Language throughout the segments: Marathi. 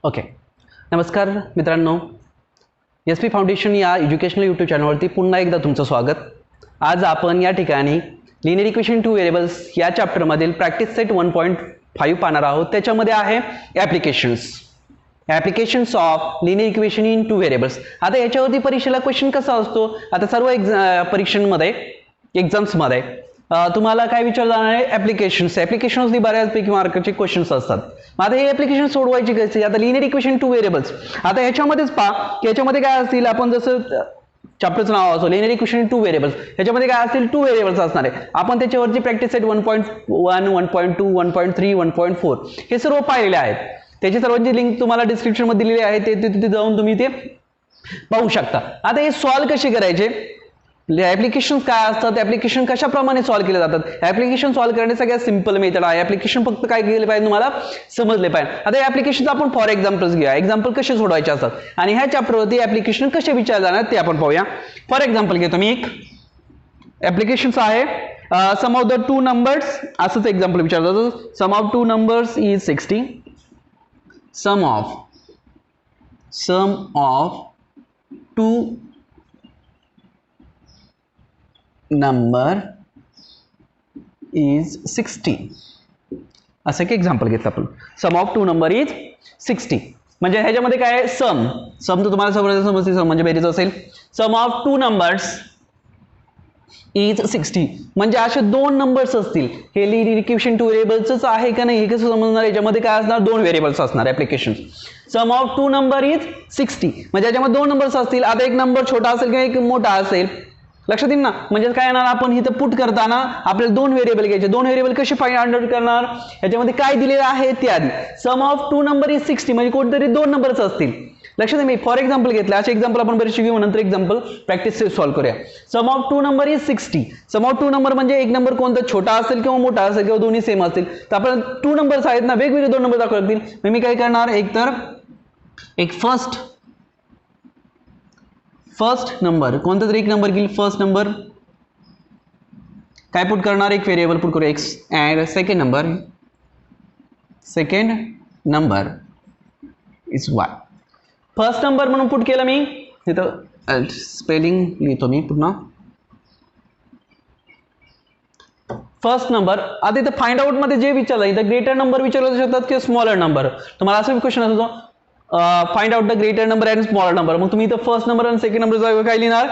ओके, नमस्कार मित्रांनो, एस पी फाउंडेशन या एज्युकेशनल यूट्यूब चॅनलवरती पुन्हा एकदा तुमचं स्वागत. आज आपण या ठिकाणी लिनियर इक्वेशन टू व्हेरिएबल्स या चॅप्टरमधील प्रॅक्टिस सेट 1.5 पाहणार आहोत. त्याच्यामध्ये आहे applications of linear equation in two variables. आता याच्यावरती परीक्षेला क्वेश्चन कसा असतो, आता सर्व परीक्षांमध्ये एक्झाम्समध्ये तुम्हाला काय विचारलं जाणार आहे, ॲप्लिकेशन्स बऱ्याचपैकी मार्काचे क्वेश्चन्स असतात. आता हे ॲप्लिकेशन सोडवायची कशी, आता लिनियर इक्वेशन टू व्हेरिएबल्स. आता ह्याच्यामध्येच पहा की याच्यामध्ये काय असतील, आपण जसं चॅप्टरचं नाव असो लिनियर इक्वेशन टू व्हेरिएबल्स, ह्याच्यामध्ये काय असतील, टू व्हेरिएबल्स असणार आहे. आपण त्याच्यावरची प्रॅक्टिस सेट 1.1 1.2 1.3 1.4 हे सर्व पाहिलेले आहेत. त्याची सर्वांची लिंक तुम्हाला डिस्क्रिप्शनमध्ये दिलेली आहे, ते तिथे जाऊन तुम्ही ते पाहू शकता. आता हे सॉल्व्ह कसे करायचे, ॲप्लिकेशन काय असतात, ॲप्लिकेशन कशाप्रमाणे सॉल्व्ह केले जातात. ॲप्लिकेशन सॉल्व्ह करणे सगळ्यात सिंपल मेथड आहे. ॲप्लिकेशन फक्त काय केले पाहिजे, तुम्हाला समजले पाहिजे. आता ॲप्लिकेशनचं आपण फॉर एक्झाम्पल्स घेऊया, एक्झाम्पल कसे सोडवायचे असतात आणि ह्या चॅप्टरवरती ॲप्लिकेशन कसे विचारले जाणार ते आपण पाहूया. फॉर एक्झाम्पल घेतो मी एक ॲप्लिकेशन्स आहे, sum of the two numbers, असंच एक्झाम्पल विचारलं जातं. Sum of two numbers is 60. Sum of two number is 60. असं एक एक्झाम्पल घेतलं आपण. Sum of two number is 60 म्हणजे ह्याच्यामध्ये काय आहे, सम तर तुम्हाला सगळं समजते, सम म्हणजे बेरीज असेल. सम ऑफ टू नंबर्स इज 60 म्हणजे असे दोन नंबर्स असतील. हे लिनियर इक्वेशन टू व्हेरिएबल्सच आहे का नाही हे कसं समजणार, याच्यामध्ये काय असणार, दोन व्हेरिएबल्स असणार application. Sum of two number is 60 म्हणजे याच्यामध्ये दोन नंबर्स असतील. आता एक नंबर छोटा असेल किंवा एक मोठा असेल, लक्षात येईल ना. म्हणजे काय येणार, आपण इथं पुट करताना आपल्याला दोन व्हेरिएबल घ्यायचे. दोन व्हेरिएबल कसे फाइंड आउट करणार, याच्यामध्ये काय दिलेलं आहे ते आधी. सम ऑफ टू नंबर इज 60 म्हणजे कोणतरी दोन नंबरच असतील. लक्षात मी फॉर एक्झाम्पल घेतलं, असे एक्झाम्पल आपण बरेचसे घेऊ, नंतर एक्झाम्पल प्रॅक्टिस सॉल्व्ह करूया. Sum of two number is 60. Sum of two number म्हणजे एक नंबर कोणता छोटा असेल किंवा मोठा असेल किंवा दोन्ही सेम असतील. तर आपल्याला टू नंबर्स आहेत ना, वेगवेगळे दोन नंबर दाखवले लागतील. मी काय करणार, एक तर एक फर्स्ट नंबर कोणता तरी एक नंबर घेईल. फर्स्ट नंबर काय पुट करणार, एक व्हेरिएबल पुट करू x and second number is y. First number म्हणून पुट केलं मी, तिथं स्पेलिंग लिहितो मी पुन्हा. First number. आता इथं फाइंड आउट मध्ये जे विचारलं, इथं ग्रेटर नंबर विचारलं शकतात किंवा स्मॉलर नंबर. तुम्हाला असं क्वेश्चन असतो, find out the greater number and smaller number. मग तुम्ही इथं फर्स्ट नंबर आणि सेकंड नंबर काय लिहिणार,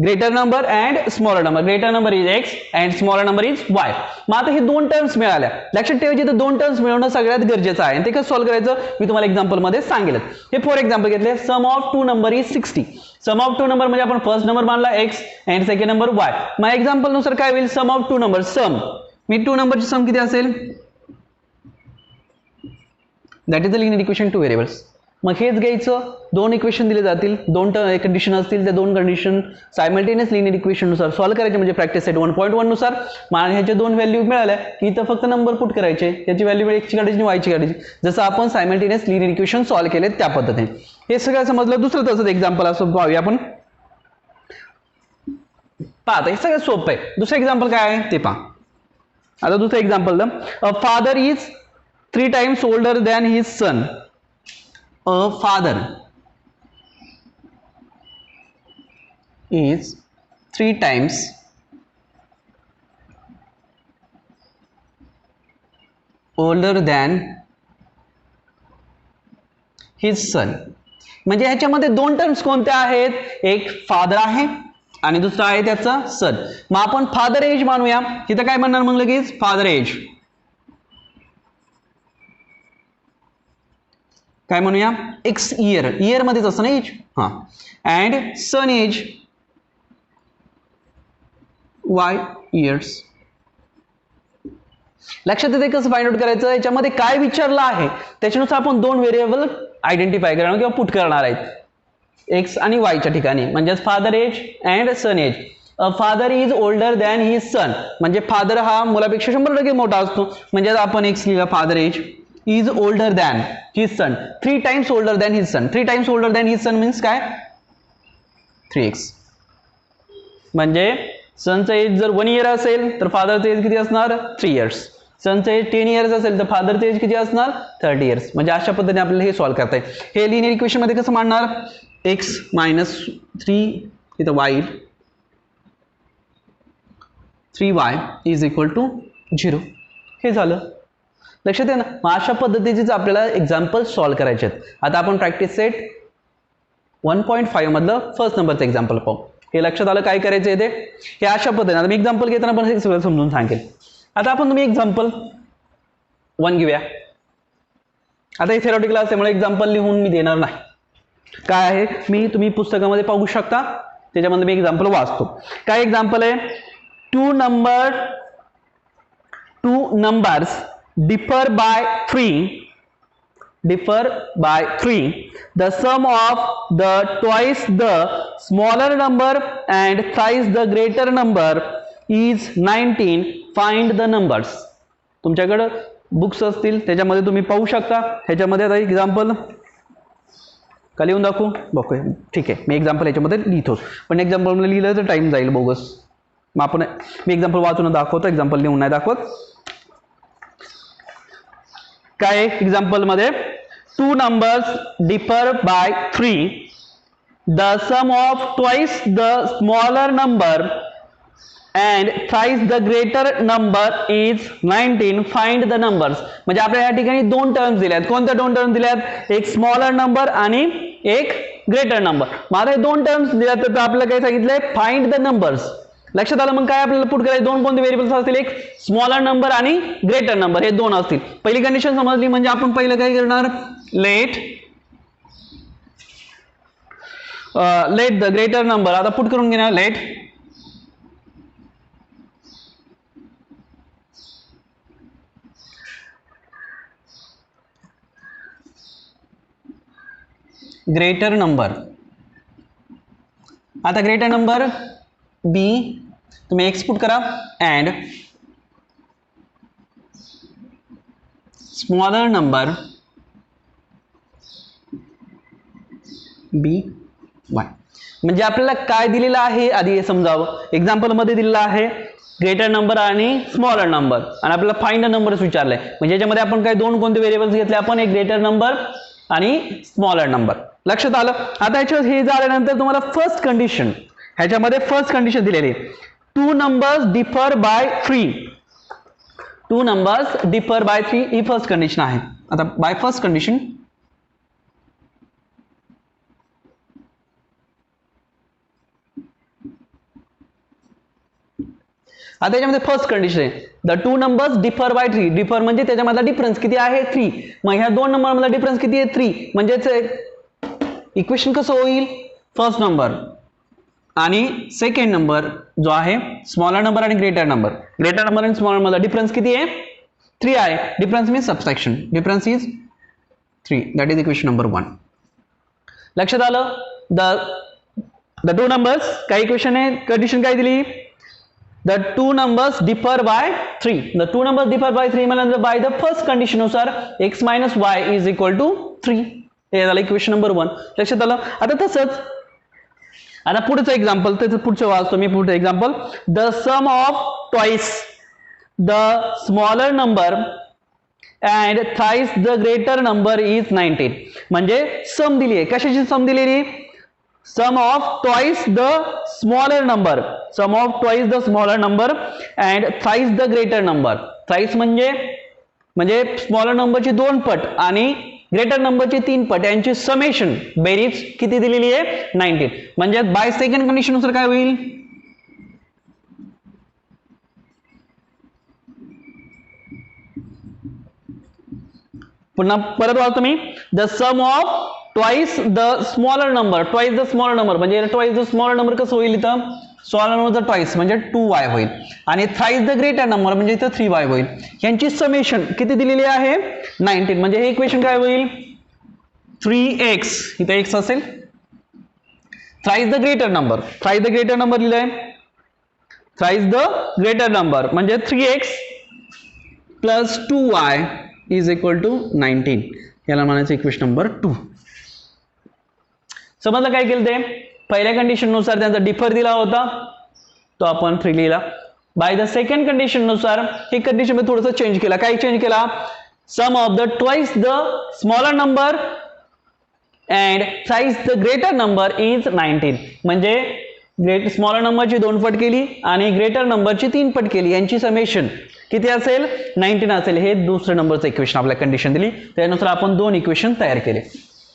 greater number and smaller number. Greater number is x and smaller number is y. मग आता हे दोन टर्म्स मिळाल्या. लक्षात ठेवायचे, तर दोन टर्म्स मिळवणं सगळ्यात गरजेचं आहे. ते कसं सॉल्व्ह करायचं मी तुम्हाला एक्झाम्पल मध्ये सांगेल. हे फॉर एक्झाम्पल घेतले, sum of two number is 60. Sum of two number म्हणजे आपण फर्स्ट नंबर मानला x and second number y. मग एक्झाम्पल नुसार काय होईल, sum of two number, sum मी टू नंबरची सम किती असेल, that is the linear equation two variables. मग हेच घ्यायचं, दोन इक्वेशन दिले जातील, दोन कंडिशन असतील, त्या दोन कंडिशन सायमल्टेनियस लिनियर इक्वेशन नुसार सॉल्व्ह करायचे. म्हणजे प्रॅक्टिस सेट 1.1 नुसार मला ह्याचे दोन व्हॅल्यू मिळाल्या की इथं फक्त नंबर पुट करायचे, याची व्हॅल्यू x ची काढायची y ची काढायची, जसं आपण सायमल्टेनियस लिनियर इक्वेशन सॉल्व्ह केले त्या पद्धतीने. हे सगळं समजलं. दुसरं तसंच एक्झाम्पल असं पाहूया आपण. पहा, हे सगळं सोपं आहे. दुसरं एक्झाम्पल काय आहे ते पहा. आता दुसरं example, a father is 3 times older than his son. A father is 3 times older than his son. म्हणजे ह्याच्यामध्ये दोन टर्म्स कोणत्या आहेत, एक फादर आहे आणि दुसरा आहे त्याचा सन. मग आपण फादर एज मानूया. तिथं काय म्हणणार मग लगेच, फादर एज काय म्हणूया, एक्स इयर मध्येच असतं ना एज, हा. And son age y years. लक्षात येते कसं फाइंड आउट करायचं, याच्यामध्ये काय विचारलं आहे त्याच्यानुसार आपण दोन व्हेरिएबल आयडेंटिफाय करणार किंवा पुट करणार आहेत, एक्स आणि वायच्या ठिकाणी. म्हणजेच father age and son age. Father is older than his son म्हणजे फादर हा मुलापेक्षा 100% मोठा असतो. म्हणजे आपण एक्स लिहिला, father age is older than his son, 3 times older than his son. 3 times older than his son means काय, 3x. म्हणजे सनचं एज जर 1 year असेल तर फादरचं एज किती असणार, 3 years. सनचं एज 10 इयर्स असेल तर फादरचं एज किती असणार 30 इयर्स. म्हणजे अशा पद्धतीने आपल्याला हे सॉल्व्ह करता येईल. हे लिनियर इक्वेशन मध्ये कसं मांडणार x मायनस 3 इथं y 3y is equal to 0. हे झालं लक्षात आहे ना. मग अशा पद्धतीचेच आपल्याला एक्झाम्पल सॉल्व्ह करायचे आहेत. आता आपण प्रॅक्टिस सेट 1.5 मधलं फर्स्ट नंबरचं एक्झाम्पल पाहू. हे लक्षात आलं काय करायचं आहे ते. हे अशा पद्धतीने आता मी एक्झाम्पल घेताना पण हे सगळं समजून सांगेल. आता आपण तुम्ही एक्झाम्पल 1 घेऊया. आता हे थेरॉटिकल असल्यामुळे एक्झाम्पल लिहून मी देणार नाही. काय आहे मी तुम्ही पुस्तकामध्ये पाहू शकता त्याच्यामध्ये मी एक्झाम्पल वाचतो. काय एक्झाम्पल आहे two numbers differ by 3 the sum of the twice the smaller number and thrice the greater number is 19 find the numbers. तुमच्याकडे बुक्स असतील त्याच्यामध्ये तुम्ही पाहू शकता. ह्याच्यामध्ये आता एक्झाम्पल का लिहून दाखवू बघूया. ठीक आहे मी एक्झाम्पल याच्यामध्ये लिहितोच पण एक्झाम्पल लिहिलं तर टाइम जाईल बोगस. मग मी एक्झाम्पल वाचून दाखवतो एक्झाम्पल लिहून नाही दाखवत. काय एक्झाम्पल मध्ये two numbers differ by 3 the sum of twice the smaller number and thrice the greater number is 19 find the numbers. म्हणजे आपल्याला या ठिकाणी दोन टर्म्स दिल्यात. कोणत्या दोन टर्म्स दिल्यात एक स्मॉलर नंबर आणि एक ग्रेटर नंबर. मग हे दोन टर्म्स दिल्यात तर आपल्याला काय सांगितलंय फाइंड द नंबर्स. लक्षात आलं. मग काय आपल्याला पुट करायचं दोन कोणते व्हेरिएबल्स असतील एक स्मॉलर नंबर आणि ग्रेटर नंबर हे दोन असतील. पहिली कंडिशन समजली म्हणजे आपण पहिलं काय करणार लेट द ग्रेटर नंबर. आता पुट करून घेणार लेट ग्रेटर नंबर. आता ग्रेटर नंबर बी तुम्ही एक्सपुट करा and smaller number be y. म्हणजे आपल्याला काय दिलेलं आहे आधी हे समजावं. एक्झाम्पल मध्ये दिलेलं आहे ग्रेटर नंबर आणि स्मॉलर नंबर आणि आपल्याला फाइंड द नंबर्स विचारलंय. म्हणजे याच्यामध्ये आपण काय दोन कोणते व्हेरिएबल्स घेतले आपण एक ग्रेटर नंबर आणि स्मॉलर नंबर. लक्षात आलं. आता याच्यावर हे झाल्यानंतर तुम्हाला फर्स्ट कंडिशन ह्याच्यामध्ये फर्स्ट कंडिशन दिलेली आहे to numbers differ by 3. To numbers differ by 3 he first condition आहे. आता बाय फर्स्ट कंडिशन आता याच्यामध्ये फर्स्ट कंडिशन आहे the two numbers differ by 3. Differ म्हणजे त्याच्यामधला डिफरन्स किती आहे 3. मग ह्या दोन नंबर मधला डिफरन्स किती आहे 3. म्हणजेच इक्वेशन कसं होईल फर्स्ट नंबर आणि सेकंड नंबर जो आहे स्मॉलर नंबर आणि ग्रेटर नंबर. ग्रेटर नंबर आणि स्मॉलर मधला डिफरन्स किती आहे 3 आहे. Difference means subtraction. Difference is 3. That is equation number 1. लक्षात आलं. द टू नंबर्स काय इक्वेशन आहे कंडिशन काय दिली the two numbers differ by 3. The two numbers differ by 3 म्हणजे बाय द फर्स्ट कंडिशन नुसार x minus y is equal to 3. हे झालं इक्वेशन नंबर 1. लक्षात आलं. आता तसंच आता पुढचं एक्झाम्पल त्याचं पुढचं वाचतो मी. पुढचं example the sum of twice the smaller number and thrice the greater number is 19. म्हणजे सम दिली आहे. कशाची सम दिलेली sum of twice the smaller number. Sum of twice the smaller number and thrice the greater number. Thrice म्हणजे स्मॉलर नंबरची 2 पट आणि ग्रेटर नंबरची 3 पट यांची समेशन बेरीज किती दिलेली आहे 19. म्हणजे बाय सेकंड कंडिशन नुसार काय होईल पुन्हा परत वाचतो मी the sum of twice the smaller number. Twice the smaller number म्हणजे ट्वाइस द स्मॉलर नंबर कसं होईल इथं स्मॉलर नंबरचा ट्वाइस म्हणजे 2y होईल आणि थ्राइस द ग्रेटर नंबर म्हणजे इथं 3y होईल. यांची समेशन किती दिलेली आहे 19. म्हणजे हे इक्वेशन काय होईल 3x इथं x असेल thrice the greater number. Thrice the greater number लिहिलंय थ्राइस द ग्रेटर नंबर म्हणजे 3x plus 2y is equal to 19. याला म्हणायचं इक्वेशन नंबर 2. समजलं काय केलं ते पहिल्या कंडिशन नुसार त्यांचा डिफर दिला होता तो आपण 3 लिहिला. बाय द सेकंड कंडिशन नुसार ही कंडिशन मध्ये थोडंसं चेंज केला. काय चेंज केला? Sum of the twice the smaller number and thrice the greater number is 19. म्हणजे स्मॉलर नंबरची 2 पट केली आणि ग्रेटर नंबरची 3 पट केली, यांची समेशन किती असेल? 19 असेल. हे दुसरं नंबरचं इक्वेशन आपल्याला कंडिशन दिली, त्यानुसार आपण 2 इक्वेशन तयार केले.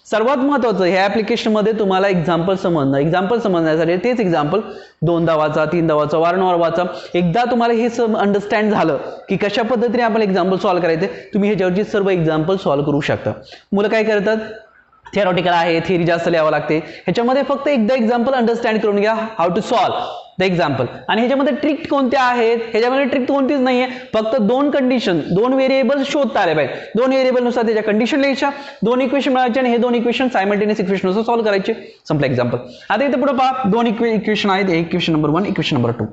सर्वात महत्त्वाचं ह्या ॲप्लिकेशनमध्ये तुम्हाला एक्झाम्पल समजण्यासाठी तेच एक्झाम्पल 2दा वाचा, 3दा वाचा, वारंवार वाचा. एकदा तुम्हाला हे अंडरस्टँड झालं की कशा पद्धतीने आपण एक्झाम्पल सॉल्व्ह करायचे, तुम्ही ह्याच्यावरची सर्व एक्झाम्पल सॉल्व्ह करू शकता. मुलं काय करतात? थिअरॉटिकल आहे, थिअरी जास्त लिहावं लागते. ह्याच्यामध्ये फक्त एकदा एक्झाम्पल अंडरस्टँड करून घ्या, how to solve the example. आणि ह्याच्यामध्ये ट्रिक कोणत्या आहेत? ह्याच्यामध्ये ट्रिक कोणतीच नाहीये, फक्त 2 कंडिशन, 2 व्हेरिएबल शोधता आले पाहिजे. 2 व्हेरिएबल नुसार त्याच्या कंडिशन लिहायच्या, 2 इक्वेशन मिळायचे आणि हे 2 इक्वेशन सायमल्टेनियस इक्वेशन नुसार सॉल्व्ह करायचे. संपलं एक्झाम्पल. आता इथे पुढे पहा, 2 इक्वेशन आहेत. Equation number 1, equation number 2.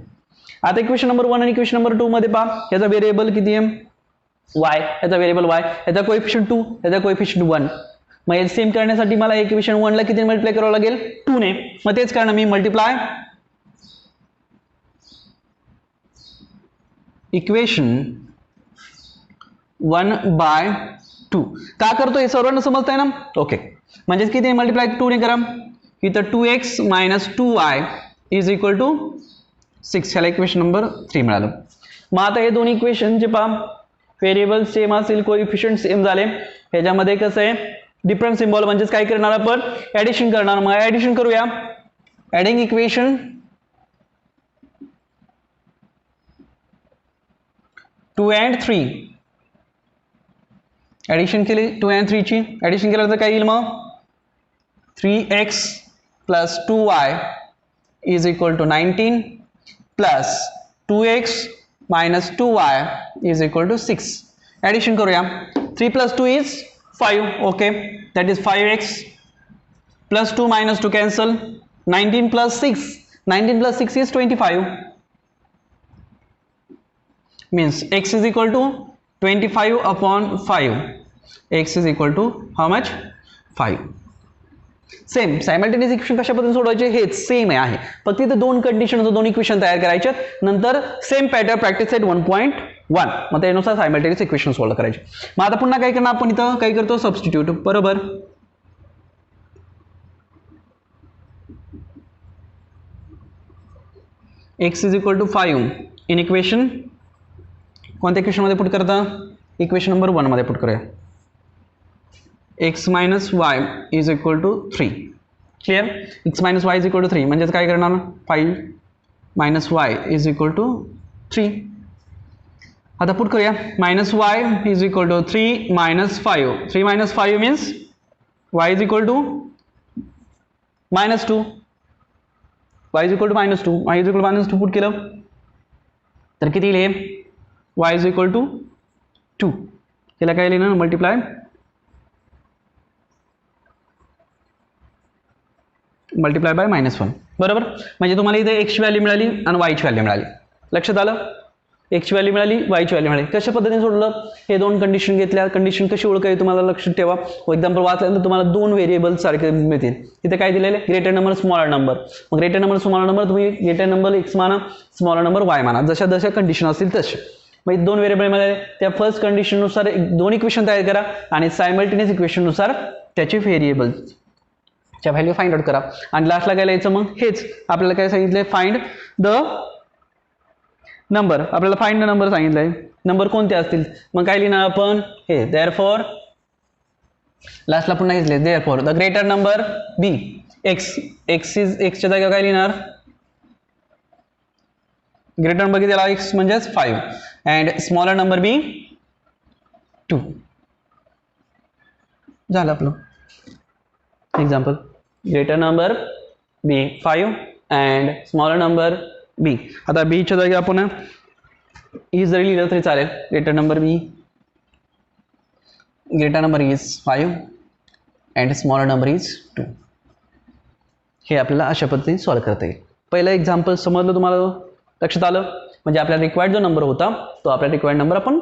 आता इक्वेशन नंबर 1 आणि इक्वेशन नंबर 2 मध्ये पहा, याचा व्हेरिएबल किती आहे? y. याचा व्हेरिएबल y, याचा कोएफिशियंट 2, याचा कोएफिशियंट 1. मग सेम करण्यासाठी मला इक्वेशन 1 ला किती मल्टिप्लाय करावं लागेल? 2 ने. मग तेच कारण मी मल्टिप्लाय इक्वेशन 1 बाय 2 का करतो हे सर्वांना समजतंय ना? ओके. म्हणजे किती मल्टिप्लाय 2 ने करा, इथं 2x - 2y is equal to 6. ह्याला इक्वेशन नंबर 3 मिळालं. मग आता हे 2 इक्वेशन जे पहा, व्हेरिएबल सेम असेल, कोएफिशियंट सेम झाले. ह्याच्यामध्ये कसं आहे? डिफरंट सिम्बॉल, म्हणजेच काय करणार आपण? ऍडिशन करणार. मग ऍडिशन करूया. Adding equation 2 and 3. ऍडिशन केली 2 and 3 ची. ऍडिशन केल्यानंतर काय येईल? मग 3x + 2y is equal to 19 plus 2x - 2y is equal to 6. Addition करूया. 3 + 2 is 5. Okay, that is 5x plus 2 minus 2 cancel. 19 plus 6. 19 plus 6 is 25. Means x is equal to 25 upon 5. X is equal to how much? 5. Same simultaneous equation कशा पद्धतीने सोडवायचे हेच सेम आहे. फक्त इथे 2 कंडिशन, 2 इक्वेशन तयार करायचे. नंतर सेम पॅटर्न प्रॅक्टिस सेट 1.1. मग त्यानुसार सायमल्टेनियस इक्वेशन सॉल्व्ह करायचे. मग आता पुन्हा काय करणार आपण? इथं काय करतो? सबस्टिट्यूट. बरोबर. x is equal to 5 in equation कोणत्या इक्वेशन मध्ये पुट करता? इक्वेशन नंबर 1 मध्ये पुट करूया. x - y is equal to 3. Clear? x - y is equal to 3 म्हणजेच काय करणार? 5 - y इज इक्वल टू 3. आता पुट करूया. -y is equal to 3 - 5. 3 - 5 means y is equal to -2. y is equal to -2. y is equal to -2 put केलं तर किती येईल? y is equal to 2. त्याला काय लिहिलं? Multiply by -1. बरोबर. म्हणजे तुम्हाला इथे x ची व्हॅल्यू मिळाली आणि y ची व्हॅल्यू मिळाली. लक्षात आलं? x ची व्हॅल्यू मिळाली, y ची व्हॅल्यू मिळाली. कशा पद्धतीने सोडलं? हे 2 कंडिशन घेतल्या. कंडिशन कशी ओळखायची तुम्हाला लक्षात ठेवा. एक्झाम्पल वाचल्यानंतर तुम्हाला 2 व्हेरिएबल सारखे मिळतील. इथे काय दिलेले? Greater number, smaller number. मग ग्रेटर नंबर, स्मॉलर नंबर तुम्ही ग्रेटर नंबर x माना, स्मॉलर नंबर y माना. जशा कंडिशन असतील तसे. मग 2 व्हेरिएबल मिळाले. त्या फर्स्ट कंडिशन नुसार 2 इक्वेशन तयार करा आणि सायमल्टेनियस इक्वेशन नुसार त्याचे व्हेरिएबल च्या व्हॅल्यू फाइंड आउट करा. आणि लास्टला काय लिहायचं? मग हेच आपल्याला काय सांगितलंय? Find the number. आपल्याला फाइंड द नंबर सांगितलंय. नंबर कोणते असतील? मग काय लिहिणार आपण? हे देअरफॉर. लास्टला पुन्हा घेतले therefore the greater number be x. एक्सच्या जागेवर काय लिहिणार? ग्रेटर नंबर किती? एक्स म्हणजेच 5 अँड स्मॉलर नंबर बी 2. झालं आपलं example. Greater number be 5 and smaller number be. आता बीच्या जागी आपण ई जरी लिहिलं तरी चालेल. Greater number is 5 and smaller number is 2. हे आपल्याला अशा पद्धतीने सॉल्व्ह करता येईल. पहिलं एक्झाम्पल समजलं तुम्हाला? लक्षात आलं? म्हणजे आपल्याला रिक्वायर्ड जो नंबर होता तो आपला रिक्वायर्ड नंबर आपण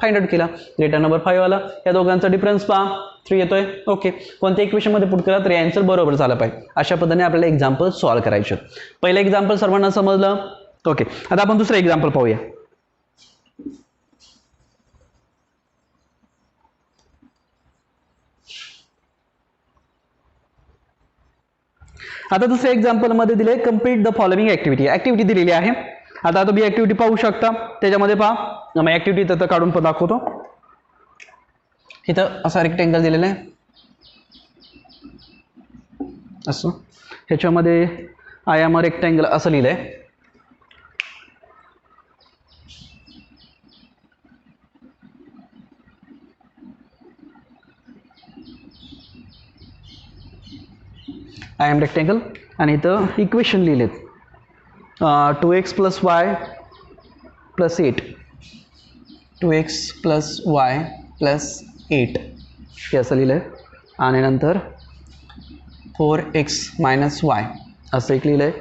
फाइंड आउट केला. ग्रेटर नंबर 5 आला. या दोघांचा डिफरन्स पहा 3 येतोय. ओके, कोणत्या इक्वेशन मध्ये पुट करा तर आन्सर बरोबर झाला पाहिजे. अशा पद्धतीने आपल्याला एक्झाम्पल सॉल्व्ह करायचे. पहिलं एक्झाम्पल सर्वांना समजलं. ओके, आता आपण दुसरं एक्झाम्पल पाहूया. आता दुसऱ्या एक्झाम्पल मध्ये दिले complete the following activity. Activity दिलेली आहे. आता तुम्ही ऍक्टिव्हिटी पाहू शकता. त्याच्यामध्ये पहा, मग ऍक्टिव्हिटी तर काढून पण दाखवतो. इथं असा रेक्टेंगल दिलेला आहे असं. ह्याच्यामध्ये आय एम अ रेक्टेंगल असं लिहिलंय. आय एम रेक्टेंगल आणि इथं equation लिहिलेत 2x + y + 8 2x + y + 8 हे असं लिहिलं आहे. आणि नंतर 4x - y असं एक लिहिलं आहे.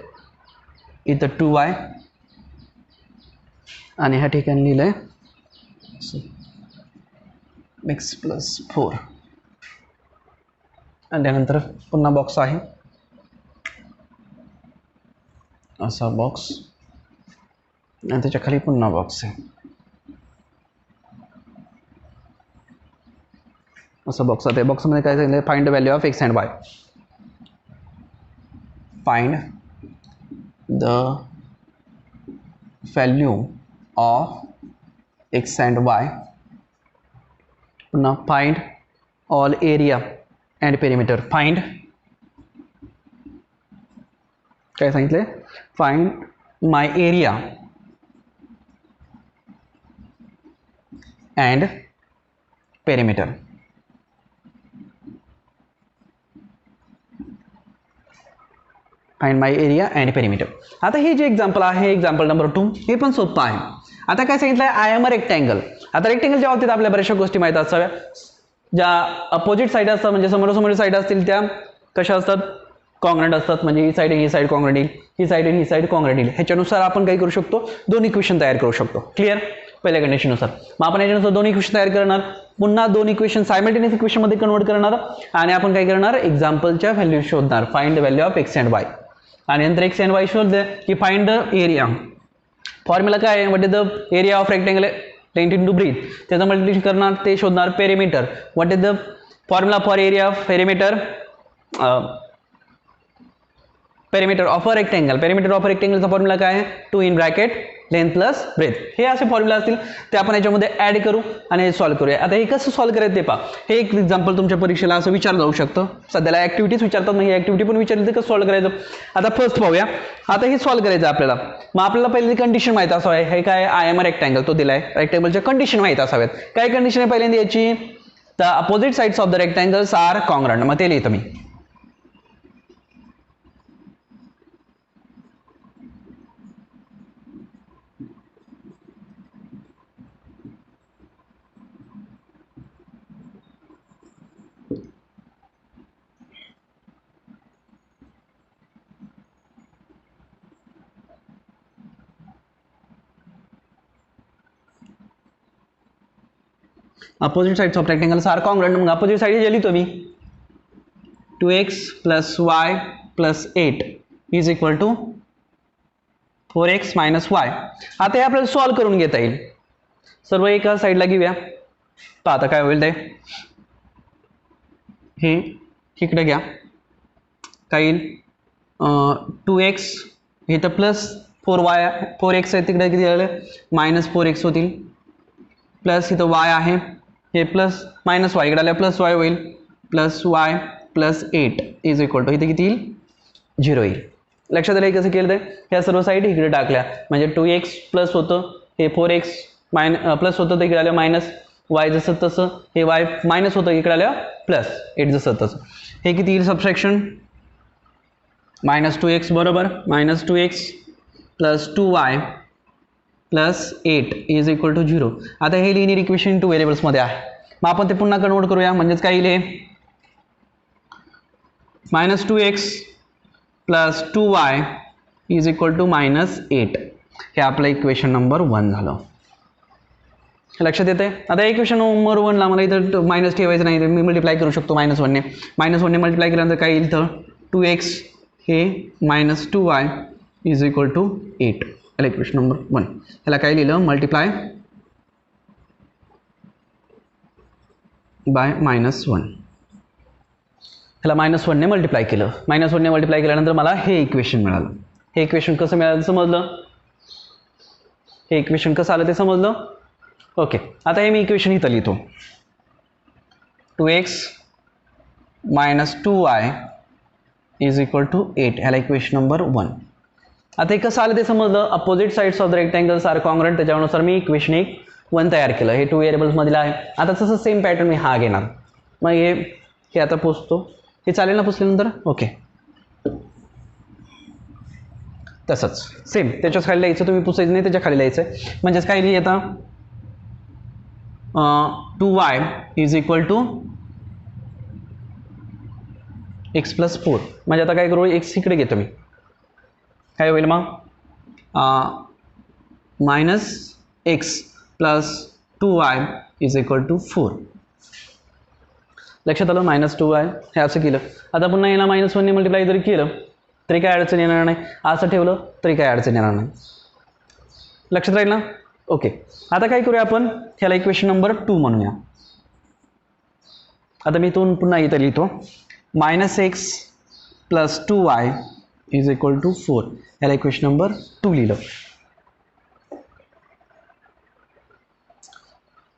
इथं 2y आणि ह्या ठिकाणी लिहिलं आहे x + 4 आणि त्यानंतर पुन्हा बॉक्स आहे असा बॉक्स आणि त्याच्या खाली पुन्हा बॉक्स आहे असं बॉक्स आहे. बॉक्समध्ये काय सांगितलं, find the value of x and y. Find the value of x and y. पुन्हा find all area and perimeter. Find काय सांगितले, find my area and perimeter. Find my area and perimeter. आता हे जे एक्झाम्पल आहे एक्झाम्पल नंबर 2 हे पण सोपं आहे. आता काय सांगितलं आहे, आय एम अ रेक्टेंगल. आता रेक्टेंगलच्या बाबतीत आपल्या बऱ्याचशा गोष्टी माहीत असाव्या. ज्या अपोजिट साईड असतात म्हणजे समोरासमोर साईड असतील त्या कशा असतात, कॉंग्रंट असतात. म्हणजे ही साईड कॉंग्रंट येईल, ही साईड कॉंग्रंट येईल. ह्याच्यानुसार आपण काय करू शकतो, दोन इक्वेशन तयार करू शकतो. क्लिअर, पहिल्या कंडिशननुसार. मग आपण याच्यानुसार दोन इक्वेशन तयार करणार, पुन्हा दोन इक्वेशन सायमल्टेनियस इक्वेशनमध्ये कन्वर्ट करणार आणि आपण काय करणार, एक्झाम्पलच्या व्हॅल्यू शोधणार. Find the value of x and y. आणि नंतर x अँड y शोधले की फाइंड द एरिया. फॉर्म्युला काय आहे, what is the area of rectangle length into breadth. त्याचं मल्टिप्लिकेशन करणार, ते शोधणार. Perimeter, what is the formula for area of perimeter of a rectangle. Perimeter of रेक्टेंगलचा फॉर्म्युला काय आहे, 2 in bracket length plus breadth. हे असे फॉर्म्युला असतील ते आपण याच्यामध्ये ऍड करू आणि हे सॉल्व्ह करूया. आता हे कसं सॉल्व्ह करायचं ते पहा. हे एक एक्झाम्पल तुमच्या परीक्षेला असं विचारलं जाऊ शकतं. सध्याला ऍक्टिव्हिटीज विचारतात, मग ही ऍक्टिव्हिटी पण विचारली तर कसं सॉल्व्ह करायचं. आता फर्स्ट पाहूया. आता हे सॉल्व्ह करायचं आपल्याला. मग आपल्याला पहिली कंडिशन माहिती असावी. हे काय, आय एम अ रेक्टेंगल तो दिलाय. रेक्टेंगलच्या कंडिशन माहिती असाव्यात. काय कंडिशन आहे पहिल्यांदा याची, the opposite sides of the rectangles are congruent. मग ते लिहितो मी. Opposite sides of rectangles are congruent. मग अपोजिट साइड हे लिहितो मी, 2x + y + 8 is equal to 4x - y. आता हे आपल्याला सॉल्व्ह करून घेता येईल. सर्व एका साईडला घेऊया. पहा आता काय होईल ते, हे इकडे घ्या. काय येईल, 2x हे तर प्लस 4x आहे, तिकडे किती झालं, -4x होतील. प्लस इथं y आहे, हे प्लस -y इकडे आल्या प्लस y होईल. Plus y + 8 is equal to, इथे किती येईल, 0 येईल. लक्षात आलं कसं केलं ते, ह्या सर्व साईड इकडे टाकल्या म्हणजे 2x प्लस होतं, हे 4x प्लस होतं, तर इकडे आलं मायनस. y जसं तसं, हे y मायनस होतं, इकडे आलं प्लस 8 जसं तसं. हे किती येईल सबट्रॅक्शन, -2x बरोबर, -2x + 2y + 8 is equal to 0. आता हे लिनियर इक्वेशन 2 व्हेरिएबल्समध्ये आहे. मग आपण ते पुन्हा कन्वर्ट करूया. म्हणजेच काय येईल, -2x + 2y is equal to -8. हे आपलं इक्वेशन नंबर 1 झालं. लक्षात येते. आता इक्वेशन नंबर 1ला मला इथं मायनस ठेवायचं नाही, मी मल्टिप्लाय करू शकतो -1ने. -1ने मल्टिप्लाय केल्यानंतर काय येईल, तर 2x हे -2y इज इक्वल टू 8. ह्याला इक्वेशन नंबर 1. ह्याला काय लिहिलं, मल्टिप्लाय बाय -1. ह्याला -1 ने मल्टिप्लाय केलं. -1 ने मल्टिप्लाय केल्यानंतर मला हे इक्वेशन मिळालं. हे इक्वेशन कसं मिळालं समजलं, हे इक्वेशन कसं आलं ते समजलं. ओके, आता हे मी इक्वेशन इथं लिहितो. 2x - 2y is equal to 8. ह्याला इक्वेशन नंबर 1. आता हे कसं आलं ते समजलं. Opposite sides of the rectangles are congruent. त्याच्यानुसार मी इक्वेशन 1 तयार केलं. हे 2 व्हेरिएबल्स मधील आहे. आता तसं सेम पॅटर्न मी हा घेणार. मग हे आता पुसतो. हे चालेल ना पुसल्यानंतर. ओके, तसंच सेम त्याच्याच खाली लिहायचं. तुम्ही पुसायचं नाही, त्याच्या खाली लिहायचं. म्हणजेच काय लिहि आता 2y is equal to x + 4. म्हणजे आता काय करू, x इकडे घेतो मी. काय होईल मग -x + 2y is equal to 4. लक्षात आलं. -2y हे असं केलं. आता पुन्हा याला -1 ने मल्टिप्लाय जरी केलं तरी काय अडचण येणार नाही. असं ठेवलं तरी काय अडचण येणार नाही. लक्षात राहील ना. ओके, आता काय करूया आपण, ह्याला इक्वेशन नंबर 2 म्हणूया. आता मी इथून पुन्हा इथं लिहितो. -x + 2y is equal to 4. ह्याला इक्वेशन नंबर 2 लिहिलं.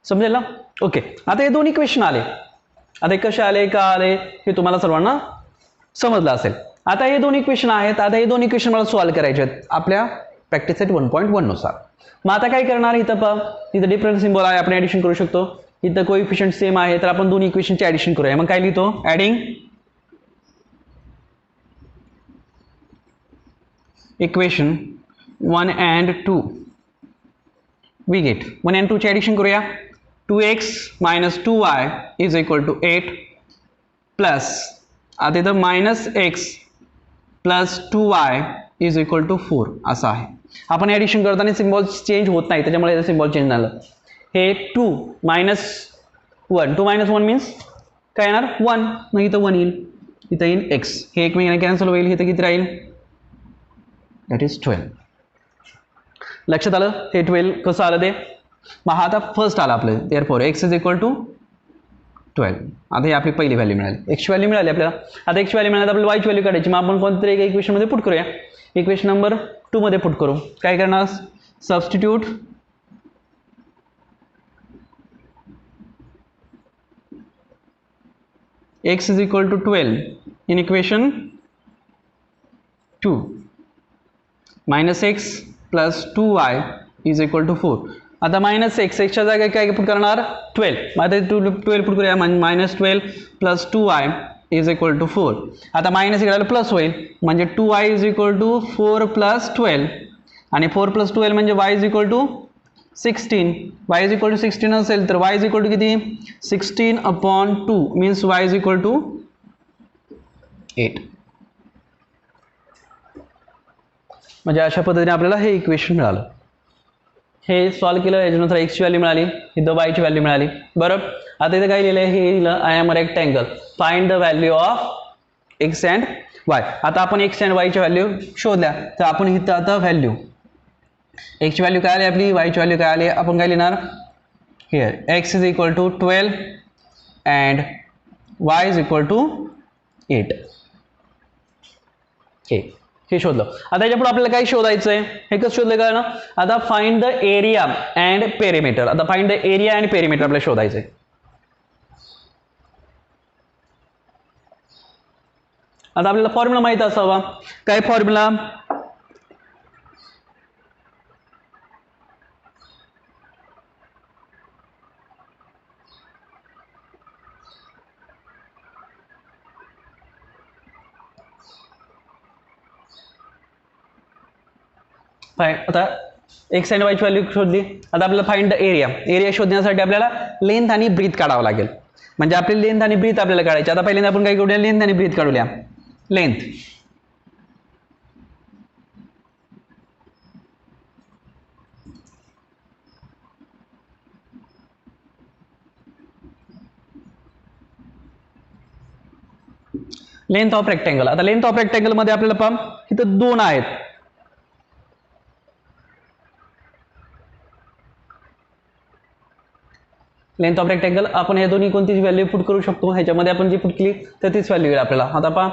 समजेल ना. ओके, आता हे दोन इक्वेशन आले. आता हे कसे आले, का आले, हे तुम्हाला सर्वांना समजलं असेल. आता हे दोन इक्वेशन आहेत. आता हे दोन इक्वेशन मला सॉल्व्ह करायचे आहेत आपल्या प्रॅक्टिस सेट 1.1 नुसार. मग आता काय करणार, इथं पहा, इथं डिफरंट सिम्बॉल आहे, आपण ॲडिशन करू शकतो. इथं कोइफिशियंट सेम आहे, तर आपण दोन इक्वेशनचे ॲडिशन करूया. मग काय लिहितो, adding equation 1 and 2 we get 1 and 2 चे ॲडिशन करूया. 2x - 2y is equal to 8 plus आता इथं -x + 2y is equal to 4 असं आहे. आपण ॲडिशन करताना सिम्बॉल चेंज होत नाही, त्याच्यामुळे याचं सिम्बॉल चेंज झालं. हे 2 - 1 2 - 1 मीन्स काय येणार 1. मग इथं 1 येईल, इथं येईल x. हे एकमेकांना कॅन्सल होईल. इथं किती राहील, दॅट इज 12. लक्षात आलं. हे 12 कसं आलं ते. मग हा आता फर्स्ट आला आपलं. Therefore x is equal to 12. आता ही आपली पहिली व्हॅल्यू मिळाली. x ची व्हॅल्यू मिळाली आपल्याला. आता x ची व्हॅल्यू मिळाली, आपल्याला y ची व्हॅल्यू काढायची. मग आपण कोणत्यातरी एका इक्वेशनमध्ये पुट करूया. इक्वेशन नंबर 2 मध्ये पुट करू. काय करणार, substitute x is equal to 12 in equation 2. -x + 2y is equal to 4. आता -x च्या जागी काय पुट करणार 12. मग आता 12 पुट करूया. -12 + 2y इज इक्वल टू 4. आता मायनस इकडे प्लस होईल, म्हणजे 2y इज इक्वल टू 4 + 12 आणि 4 + 12 म्हणजे y is equal to 16. y is equal to 16 असेल तर y इज इक्वल टू किती 16/2 means y is equal to 8. म्हणजे अशा पद्धतीने आपल्याला हे इक्वेशन मिळालं. हे सॉल्व्ह केलं, याच्यानंतर x ची व्हॅल्यू मिळाली, इथं y ची व्हॅल्यू मिळाली. बरोबर. आता इथे काय लिहिलं आहे, हे लिहिलं I am a rectangle, find the value of x and y. आता आपण x अँड y ची व्हॅल्यू शोधल्या, तर आपण इथं आता व्हॅल्यू x ची व्हॅल्यू काय आली आपली, y ची व्हॅल्यू काय आली, आपण काय लिहिणार here x is equal to 12 and y is equal to 8. हे शोधलं. आता याच्यापुढे आपल्याला काय शोधायचं आहे, हे कसं शोधलं का ना. आता find the area and perimeter. आता find the area and perimeter आपल्याला शोधायचं आहे. आता आपल्याला फॉर्म्युला माहित असावा. काय फॉर्म्युला, आता एक्स अँड वाय ची व्हॅल्यू शोधली. आता आपल्याला फाइंड द एरिया. एरिया शोधण्यासाठी आपल्याला लेंथ आणि ब्रीथ काढावं लागेल. म्हणजे आपली लेंथ आणि ब्रीथ आपल्याला काढायची. आता पहिल्यांदा आपण काय करूया, लेंथ आणि ब्रीथ काढूया. Length length of rectangle. आता लेंथ ऑफ रेक्टँगल मध्ये आपल्याला पहा इथं 2 आहेत. लेंथ ऑफ रेक्टँगल आपण हे दोन्ही कोणतीच व्हॅल्यू पुट करू शकतो, ह्याच्यामध्ये आपण जी पुट केली तर तीच व्हॅल्यू येईल आपल्याला. आता पहा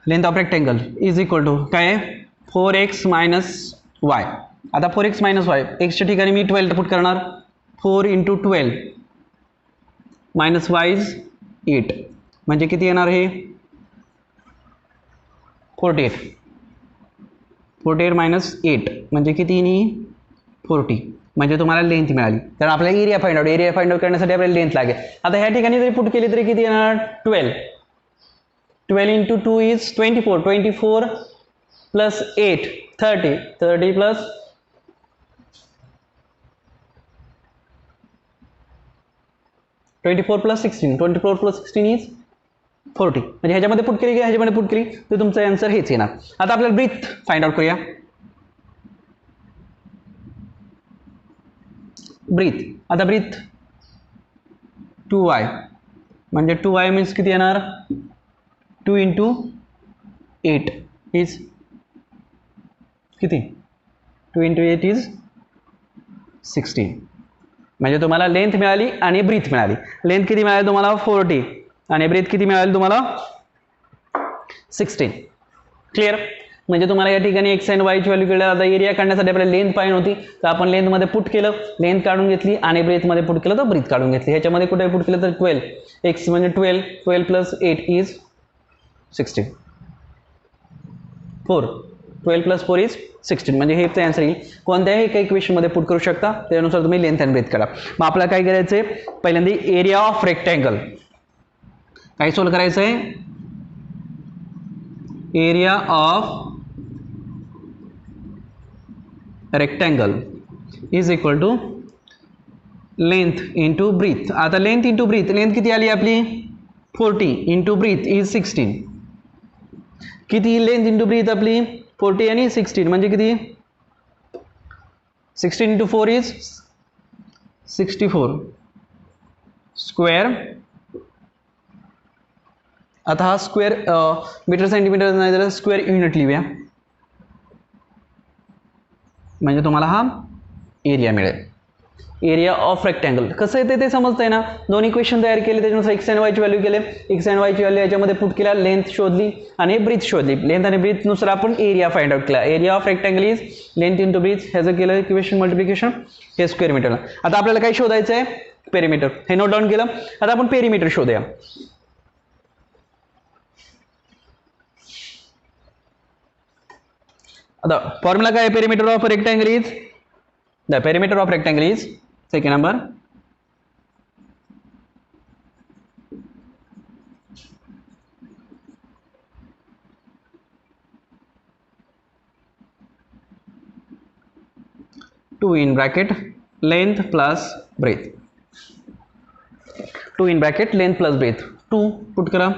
length of rectangle is equal to काय आहे 4x मायनस वाय. आता 4x मायनस वाय एक्सच्या ठिकाणी मी 12 पुट करणार 4 × 12 मायनस वाय इज 8 म्हणजे किती येणार हे 48 मायनस 8 म्हणजे किती येईल 40 म्हणजे तुम्हाला लेंथ मिळाली. कारण आपल्याला एरिया फाइंड आउट करण्यासाठी आपल्याला लेंथ लागेल. आता ह्या ठिकाणी जरी पुट केली तरी किती येणार 12 × 2 is 24 plus 8 30 plus 24 plus 16 is 40 म्हणजे ह्याच्यामध्ये पुट केली की ह्याच्यामध्ये पुट केली तर तुमचा आन्सर हेच येणार. आता आपल्याला ब्रीथ फाइंड आउट करूया. आता ब्रीथ 2y म्हणजे 2y मीन्स किती येणार 2 × 8 इज किती 2 × 8 इज 16 म्हणजे तुम्हाला लेंथ मिळाली आणि ब्रीथ मिळाली. लेंथ किती मिळाली तुम्हाला 40 आणि ब्रीथ किती मिळाली तुम्हाला 16. क्लिअर. म्हणजे तुम्हाला या ठिकाणी एक्स अँड वायची व्हॅल्यू कळली. आता एरिया काढण्यासाठी आपल्याला लेंथ पाहिजे होती तर आपण लेंथमध्ये पुट केलं, लेंथ काढून घेतली आणि ब्रीथमध्ये पुट केलं तर ब्रीथ काढून घेतली. ह्याच्यामध्ये कुठे पुट केलं तर 12 एक्स म्हणजे 12 प्लस 8 इज 16 12 प्लस 4 इज 16 म्हणजे हे आन्सर येईल. कोणत्याही एका इक्वेशनमध्ये पुट करू शकता त्यानुसार तुम्ही लेंथ अँड ब्रीथ करा. मग आपल्याला काय करायचं आहे पहिल्यांदा एरिया ऑफ रेक्टँगल काय सॉल्व करायचं आहे area of rectangle is equal to length into breadth. आता लेंथ इंटू ब्रीथ लेंथ किती आली आपली 40 इंटू ब्रीथ इज 16. किती लेंथ इंटू ब्रीथ आपली 40 आणि 16 म्हणजे किती 16 इंटू 4 इज 64 स्क्वेअर. आता हा स्क्वेअर मीटर सेंटीमीटर नाही तर स्क्वेअर युनिट लिहूया म्हणजे तुम्हाला हा एरिया मिळेल. एरिया ऑफ रेक्टँगल कसं येते ते समजतंय ना. दोन इक्वेशन तयार केले त्याच्यानुसार एक्स अँड वायची व्हॅल्यू केले. एक्स अँड वायची व्हॅल्यू याच्यामध्ये पुट केला लेंथ शोधली आणि ब्रीथ शोधली. लेंथ आणि ब्रीथनुसार आपण एरिया फाइंड आउट केला. Area of rectangle is length into breadth ह्याचं केलं इक्वेशन मल्टिप्लिकेशन हे स्क्वेअर मीटरला. आता आपल्याला काय शोधायचं आहे पेरिमीटर हे नोट डाऊन केलं. आता आपण पेरिमीटर शोधूया. आता फॉर्म्युला काय आहे perimeter of rectangle is the perimeter of rectangle is second number two in bracket length plus breath 2 in bracket length plus breath 2 put करा.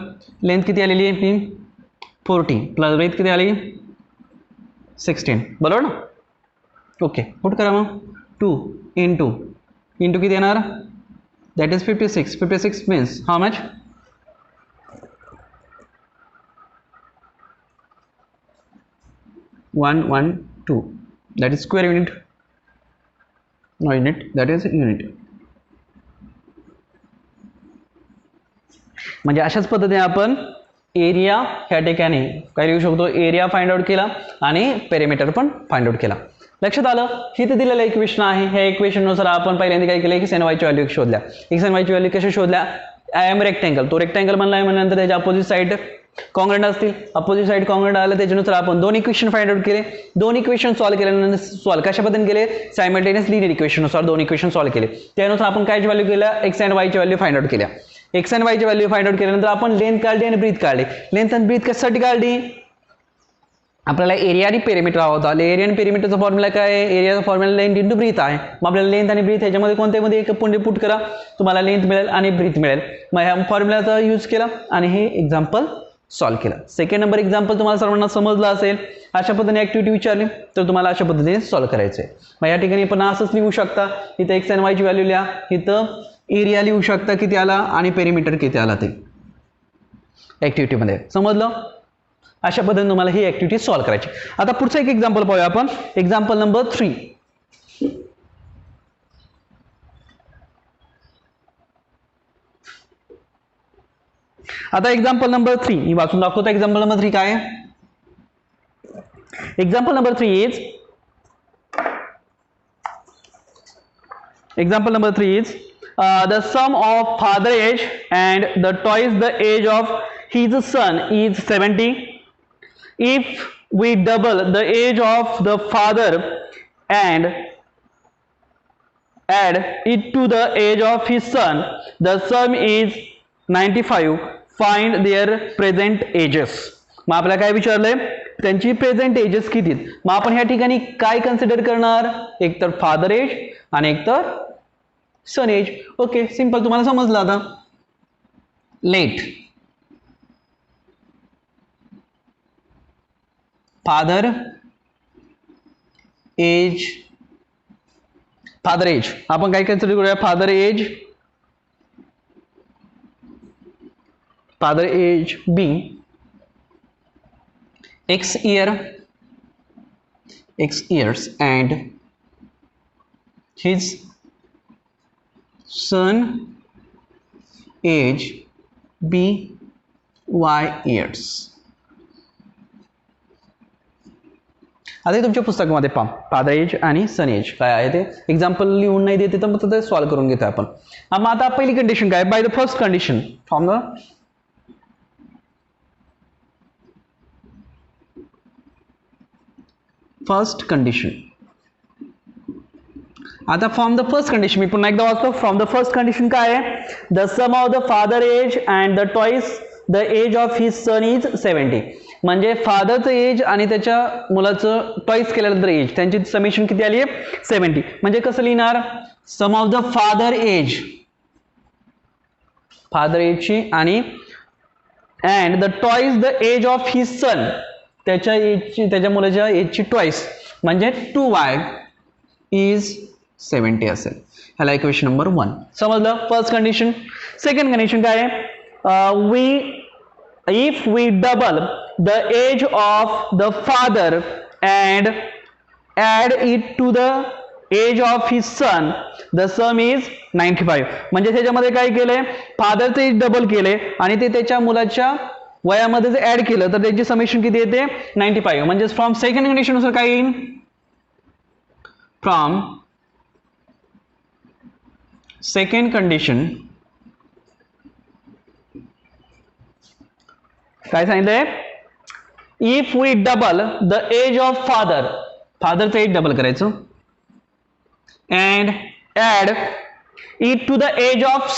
लेंथ किती आलेली आहे 40 प्लस ब्रेथ किती आली 16 बरोबर ना. ओके पुट करा मग 2 इंटू किती येणार that is 56 means how much 112 that is square unit no unit that is unit. म्हणजे अशाच पद्धतीने आपण एरिया ह्या ठिकाणी काय लिहू शकतो एरिया फाइंड आउट केला आणि पेरिमीटर पण फाइंड आउट केला. लक्षात आलं. इथे दिलेलं इक्वेशन आहे ह्या इक्वेशननुसार आपण पहिल्यांदा काय केलं एक्स अँड वायची व्हॅल्यू शोधल्या. एक्स अँड वायची व्हॅल्यू कशा शोधल्या आय एम रेक्टँगल तो रेक्टँगल बनला आहे म्हणल्यानंतर त्याच्या अपोजिट साईड कॉंग्रंट असतील. अपोजिट साईड कॉंग्रंट आलं त्याच्यानुसार आपण दोन इक्वेशन फाइंड आउट केले. दोन इक्वेशन सॉल्व्ह केल्यानंतर सॉल्व्ह कशा पद्धतीने केले सायमल्टेनियस लिनियर इक्वेशननुसार दोन इक्वेशन सॉल्व्ह केले. त्यानुसार आपण काय व्हॅल्यू केल्या एक्स अँड वायची व्हॅल्यू फाइंड आउट केल्या. एक्स अँड वायची व्हॅल्यू फाइंड आउट केल्यानंतर आपण लेंथ काढली आणि ब्रीथ काढली. लेंथ आणि ब्रीथ कशासाठी काढली आपल्याला एरिया आणि पेरिमीटर हवा होता. एरिया आणि पेरिमीटरचा फॉर्म्युला काय आहे एरियाचा फॉर्म्युला लेंथ इंटू ब्रीथ आहे. मग आपल्याला लेंथ आणि ब्रीथ ह्याच्यामध्ये कोणत्यामध्ये एक पुट करा तुम्हाला लेंथ मिळेल आणि ब्रीथ मिळेल. मग ह्या फॉर्म्युलाचा यूज केला आणि हे एक्झाम्पल सॉल्व्ह केलं. सेकंड नंबर एक्झाम्पल तुम्हाला सर्वांना समजलं असेल. अशा पद्धतीने ऍक्टिव्हिटी विचारली तर तुम्हाला अशा पद्धतीने सॉल्व्ह करायचं आहे. मग या ठिकाणी पण असंच लिहू शकता इथं एक्स अँड वायची व्हॅल्यू लिहा इथं एरिया लिहू शकता किती आला आणि पेरिमीटर किती आला ते ऍक्टिव्हिटीमध्ये समजलं. अशा पद्धतीने तुम्हाला ही ऍक्टिव्हिटी सॉल्व्ह करायची. आता पुढचं एक एक्झाम्पल पाहूया आपण. Example number 3. आता एक्झाम्पल नंबर 3 मी वाचून दाखवतो. एक्झाम्पल नंबर 3 काय आहे? Example number 3 is the sum of father age and the twice the age of his son is 70. If we double the age of the father and add it to the age of his son, the sum is 95. Find their present ages. मग आपल्याला काय विचारलंय? त्यांची प्रेझेंट एजेस किती आहेत. मग आपण ह्या ठिकाणी काय कन्सिडर करणार? एक तर फादर एज आणि एक तर सन एज. ओके, सिंपल, तुम्हाला समजलं आता. लेट फादर एज आपण काय कन्सिडर करूया? Father age be x years and his son age b y years. आता तुमच्या पुस्तकामध्ये पहा फादर एज आणि सन एज काय आहे ते एक्झाम्पल लिहून नाही देते तर मग ते सॉल्व्ह करून घेतो आपण. मग आता पहिली कंडिशन काय? By the first condition from the first condition. आता फ्रॉम द फर्स्ट कंडिशन मी पुन्हा एकदा वाचतो. फ्रॉम द फर्स्ट कंडिशन काय आहे? The sum of the father age and the twice the age of his son is 70. म्हणजे फादरचं एज आणि त्याच्या मुलाचं ट्वाइस केल्यानंतर एज त्यांची समेशन किती आली आहे? 70. म्हणजे कसं लिहिणार? सम ऑफ द फादर एजची आणि and the twice the age of his son त्याच्या एजची त्याच्या मुलाच्या एजची ट्वाइस म्हणजे 2y इज 70 असेल. ह्याला इक्वेशन नंबर 1 समजलं. First condition. सेकंड कंडिशन काय आहे? if we double the age of the father and add it to the age of his son, the sum is 95. म्हणजे त्याच्यामध्ये काय केलंय? फादरचं एज डबल केले आणि ते त्याच्या मुलाच्या वयामध्ये जर ऍड केलं तर त्याची समेशन किती येते? 95. म्हणजे फ्रॉम सेकंड कंडिशन नुसार काय येईल? फ्रॉम सेकंड कंडिशन काय सांगितलंय? If we double the age of फादरचं एज डबल करायचं and add it to the age of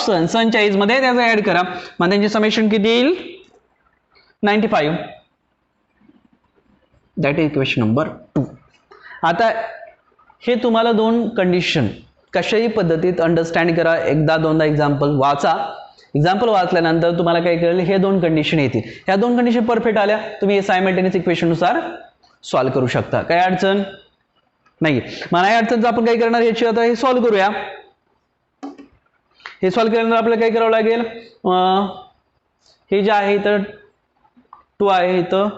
son, सनच्या एज मध्ये त्याचं ऍड करा. मग त्यांची समेशन किती येईल? 95. That is equation number 2. आता हे तुम्हाला दोन कंडिशन कशाही पद्धतीत अंडरस्टँड करा. एकदा दोनदा एक्झाम्पल वाचा. एक्झाम्पल वाचल्यानंतर तुम्हाला काय कळेल? हे दोन कंडिशन येतील. ह्या दोन कंडिशन परफेक्ट आल्या तुम्ही सायमल्टेनियस इक्वेशन नुसार सॉल्व्ह करू शकता. काय अडचण नाही. मला या अडचणचं आपण काय करणार? याची आता हे सॉल्व्ह करूया. हे सॉल्व्ह केल्यानंतर आपल्याला काय करावं लागेल? हे जे आहे इथं 2 आहे, इथं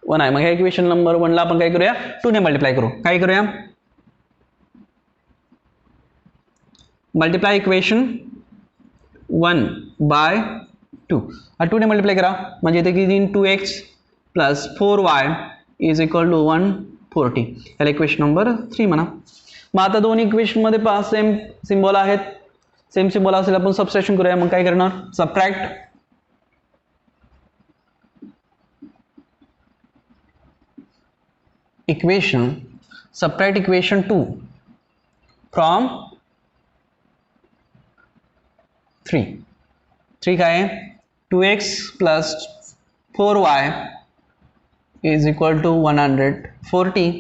1 आहे. मग ह्या इक्वेशन नंबर 1 ला आपण काय करूया? 2 ने मल्टिप्लाय करू. काय करूया? Multiply equation 1 by 2. 2 ने मल्टिप्लाय करा म्हणजे इथे किती? 2x plus 4y is equal to 140. याला इक्वेशन नंबर 3 म्हणा. मग आता दोन इक्वेशन मध्ये पहा सेम सिम्बॉल आहेत. सेम सिम्बॉल असेल आपण सबस्ट्रॅक्शन करूया. मग काय करणार? सबट्रॅक्ट इक्वेशन 2 फ्रॉम 3 काय आहे? 2x plus 4y is equal to 140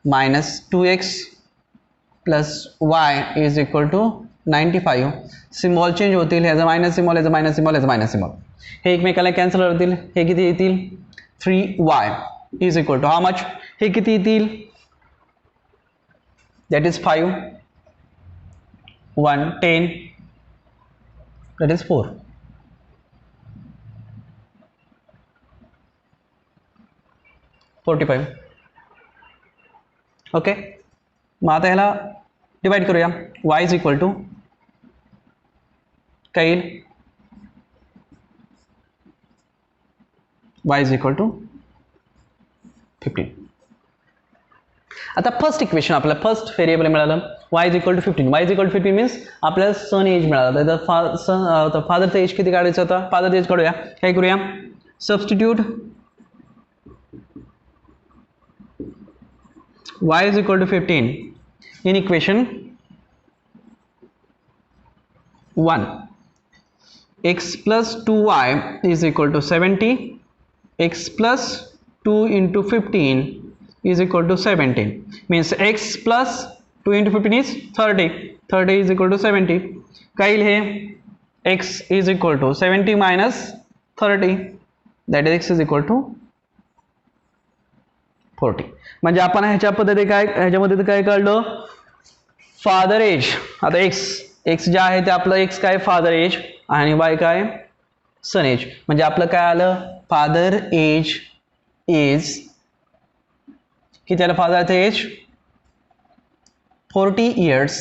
minus 2x plus y is equal to 95. Symbol change होतील. ह्याचा मायनस सिम्बॉल, ह्याचा मायनस सिम्बॉल, ह्याचा मायनस सिम्बॉल, हे एकमेकाला कॅन्सल होतील. हे किती येतील? 3y is equal to how much? हे किती येतील? That is 5 1 10 that is 4. 45. Okay. मग आता ह्याला डिवाइड करूया. y इज इक्वल टू काय येईल? y is equal to 15. आता फर्स्ट इक्वेशन आपल्याला फर्स्ट व्हेरिएबल मिळालं y is equal to 15. y is equal to 15 means आपल्याला सन एज मिळाला. तर फादरचं एज किती काढायचं होता? फादरचं एज काढूया. काय करूया? Substitute y is equal to 15 in equation 1. x plus 2y is equal to 70. x plus 2 into 15 is equal to 17. Means x plus 2 into 15 is 30. 30 is equal to 70. काय येईल हे? x is equal to 70 minus 30. That is x is equal to 40. म्हणजे आपण ह्याच्या पद्धती ह्याच्यामध्ये काय काढलं? Father age. आता एक्स जे आहे ते आपलं एक्स काय? फादर एज आणि वाय काय? सन एज. म्हणजे आपलं काय आलं? फादर एज इज किती आलं? फादरचं age 40 years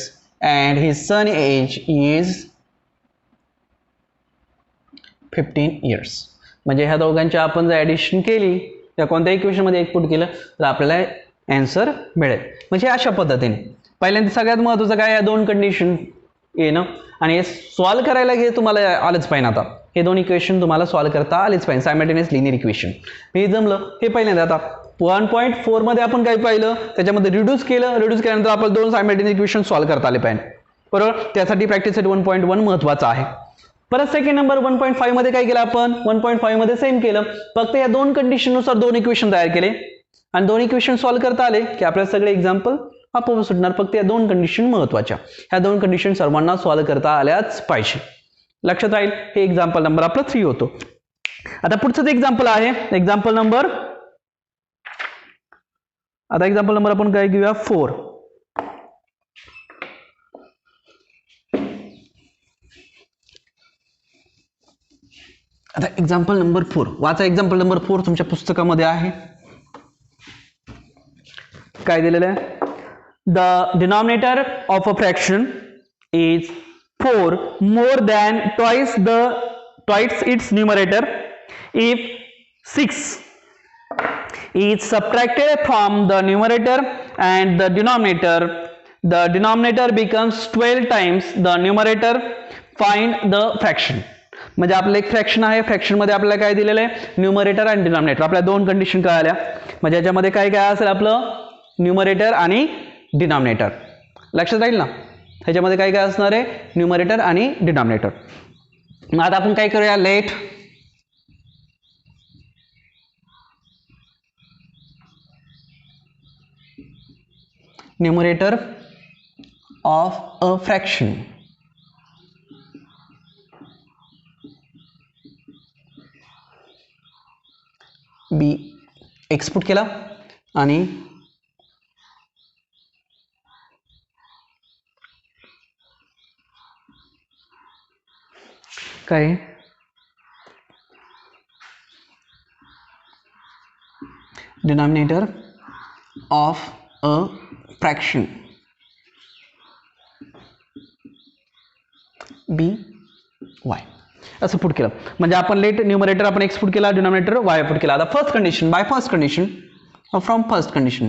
and his son age is 15 years. म्हणजे ह्या दोघांची आपण जर ॲडिशन केली त्या कोणत्याही इक्वेशनमध्ये इनपुट केलं तर आपल्याला आन्सर मिळेल. म्हणजे अशा पद्धतीने पहिल्यांदा सगळ्यात महत्त्वाचं काय? या दोन कंडिशन येणं आणि हे सॉल्व करायला तुम्हाला आलंच पाहिजे. आता हे दोन इक्वेशन तुम्हाला सॉल्व करता आलेच पाहिजे. सायमल्टेनियस लिनियर इक्वेशन हे जमलं. हे पहिल्यांदा आता 1.4 मध्ये आपण काय पाहिलं? त्याच्यामध्ये रिड्यूस केल्यानंतर आपल्याला दोन सायमल्टेनियस इक्वेशन सॉल्व करता आले पाहिजे. बरोबर? त्यासाठी प्रॅक्टिस सेट 1.1 महत्त्वाचा आहे. परत सेकंड नंबर 1.5 मध्ये काय केलं आपण? 1.5 मध्ये सेम केलं. फक्त या दोन कंडिशननुसार दोन इक्वेशन तयार केले आणि दोन इक्वेशन सॉल्व करता आले की आपल्याला सगळे एक्झाम्पल आपोआप सुटणार. फक्त या दोन कंडिशन महत्त्वाच्या. ह्या दोन कंडिशन सर्वांना सॉल्व करता आल्याच पाहिजे. लक्षात राहील. हे एक्झाम्पल नंबर आपला 3 होतो. आता पुढचं एक्झाम्पल आहे एक्झाम्पल नंबर आपण काय घेऊया? 4. आता एक्झाम्पल नंबर 4 वाचा. एक्झाम्पल नंबर 4 तुमच्या पुस्तकामध्ये आहे. काय दिलेलं आहे? The denominator of a fraction is 4 more than twice its numerator if 6 is subtracted from the numerator and the denominator becomes 12 times the numerator. Find the fraction. म्हणजे आपलं एक फ्रॅक्शन आहे. फ्रॅक्शन मध्ये आपल्याला काय दिलेलं आहे? न्यूमरेटर आणि डिनॉमिनेटर. आपल्याला दोन कंडिशन कळाल्या. म्हणजे याच्यामध्ये काय काय असेल? आपलं न्यूमरेटर आणि डिनॉमिनेटर. लक्षात राहील ना? ह्याच्यामध्ये काय काय असणार आहे? न्यूमरेटर आणि डिनॉमिनेटर. मग आता आपण काय करूया? Let numerator of a fraction be x put केला आणि काय? Denominator of a fraction be y असं पुट केलं. म्हणजे आपण लेट न्यूमरेटर आपण एक्स पुट केला, डिनॉमिनेटर वाय पुट केला. आता first condition by first condition from first condition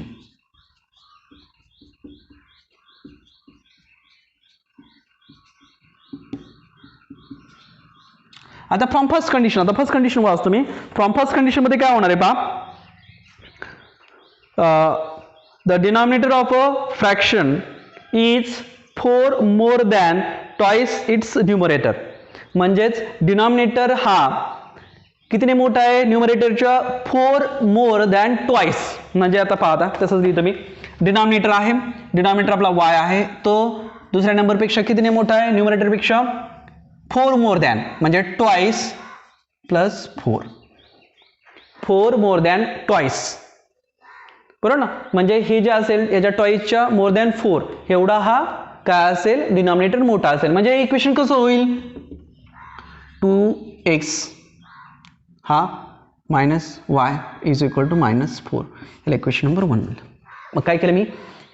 आता फ्रॉम फर्स्ट कंडिशन. आता फर्स्ट कंडिशन वाचतो मी. फ्रॉम फर्स्ट कंडिशन मध्ये काय होणार आहे पहा? The denominator of a fraction is 4 more than twice its numerator. म्हणजेच डिनॉमिनेटर हा कितीने मोठा आहे? न्यूमरेटरच्या 4 more than twice. म्हणजे आता पाहता तसंच लिहितो मी. डिनॉमिनेटर आहे, डिनॉमिनेटर आपला y आहे, तो दुसऱ्या नंबरपेक्षा कितीने मोठा आहे? न्यूमरेटरपेक्षा 4 more than म्हणजे twice plus 4 more than twice. बरोबर ना? म्हणजे हे जे असेल याच्या टॉईसच्या मोर दॅन 4 एवढा हा काय असेल? डिनॉमिनेटर मोठा असेल. म्हणजे हे इक्वेशन कसं होईल? 2x हा minus y is equal to -4. याला इक्वेशन नंबर 1 मिळालं. मग काय केलं मी?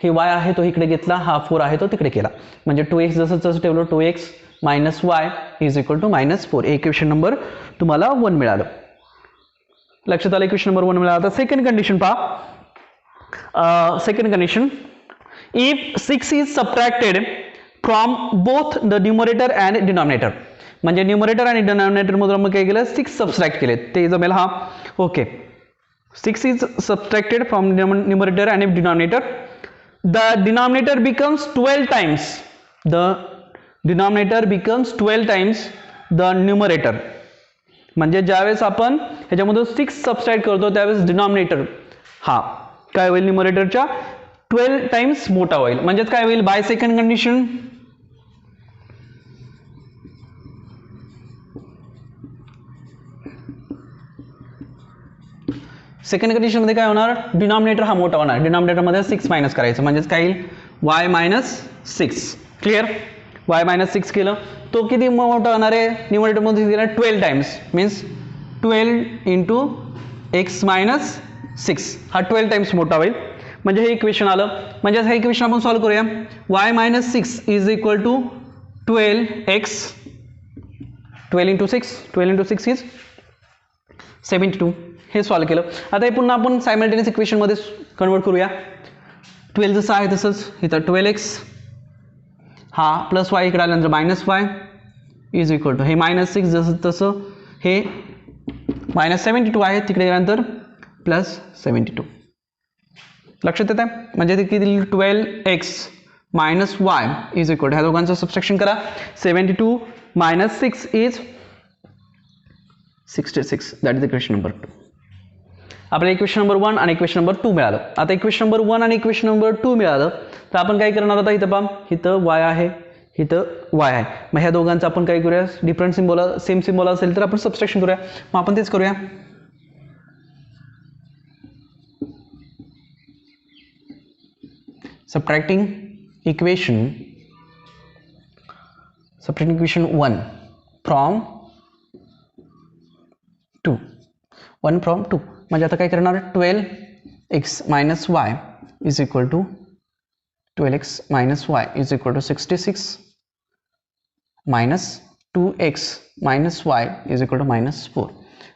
हे y आहे तो इकडे घेतला, हा 4 आहे तो तिकडे केला. म्हणजे 2x जसं तसं ठेवलं, 2x - y is equal to -4. Equation number तुम्हाला 1 मिळालं. लक्षात आलं. इक्वेशन नंबर 1 मिळाला. आता सेकंड कंडिशन पहा. Second condition, if 6 is subtracted from both the numerator and denominator. म्हणजे न्यूमरेटर आणि डिनॉमिनेटर मधून मग काय केलं, 6 सबट्रॅक्ट केले, ते जमेल. हा okay. 6 is subtracted from numerator and denominator. The denominator becomes 12 times. The denominator becomes 12 times the numerator. म्हणजे ज्यावेळेस आपण ह्याच्यामधून 6 सबट्रॅक्ट करतो त्यावेळेस डिनॉमिनेटर हा काय होईल, न्यूमरेटरच्या 12 टाइम्स मोठा होईल. म्हणजेच काय होईल, by second condition second condition मध्ये काय होणार, डिनॉमिनेटर हा मोठा होणार. डिनॉमिनेटर मध्ये 6 मायनस करायचं, म्हणजेच काय येईल, y minus 6. Clear. y minus 6 केलं, तो किती मोठा होणार आहे, न्यूमरेटर मध्ये दिला 12 times, means 12 into x minus 6, हा 12 टाइम्स मोठा होईल. म्हणजे हे इक्वेशन आलं. म्हणजे हे इक्वेशन आपण सॉल्व्ह करूया. y minus 6 is equal to 12x, 12 into 6 is 72. हे सॉल्व्ह केलं. आता हे पुन्हा आपण सायमल्टेनियस इक्वेशन मध्ये कन्वर्ट करूया. 12 जसं आहे तसंच इथं 12x हा प्लस वाय इकडे आल्यानंतर minus y is equal to हे मायनस 6 जसं तसं हे मायनस 72 आहे, तिकडे गेल्यानंतर प्लस 72. लक्षात येत आहे. म्हणजे ते किती 12x minus y is equal to ह्या दोघांचं सबट्रॅक्शन करा. 72 minus 6 is 66. That is equation number 2. आपल्याला इक्वेशन नंबर 1 आणि इक्वेशन नंबर 2 मिळालं. आता इक्वेशन नंबर 1 आणि इक्वेशन नंबर 2 मिळालं तर आपण काय करणार आता, इथं पहा इथं y आहे, इथं y आहे. मग ह्या दोघांचं आपण काय करूया, डिफरंट सिम्बॉल सेम सिम्बॉल असेल तर आपण सबट्रॅक्शन करूया. मग आपण तेच करूया. Subtracting equation 1 from 2, 1 from 2. म्हणजे आता काय करणार, 12x minus y is equal to 12x minus y is equal to 66 minus 2x minus y is equal to minus 4.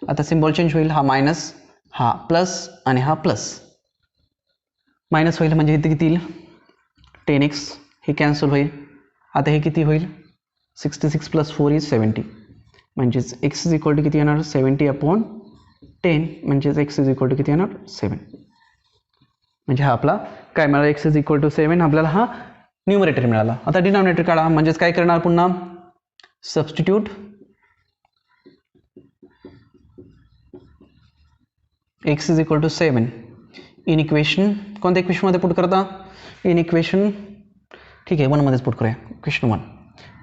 आता सिम्बॉल चेंज होईल, हा मायनस हा प्लस आणि हा प्लस मायनस होईल. म्हणजे इथे किती येईल 10x, हे कॅन्सल होईल. आता हे किती होईल 66 प्लस 4 इज 70. म्हणजेच x इज इक्वल टू किती येणार 70 अपॉन 10. म्हणजेच x इज इक्वल टू किती येणार 7. म्हणजे हा आपला काय मिळाला, x इज इक्वल टू 7 आपल्याला हा न्यूमरेटर मिळाला. आता डिनॉमिनेटर काढा. म्हणजेच काय करणार, पुन्हा substitute x is equal to 7 in equation, कोणत्या इक्वेशन मध्ये पुट करता, इन इक्वेशन ठीक आहे 1 मध्येच पुट करूया. इक्वेशन 1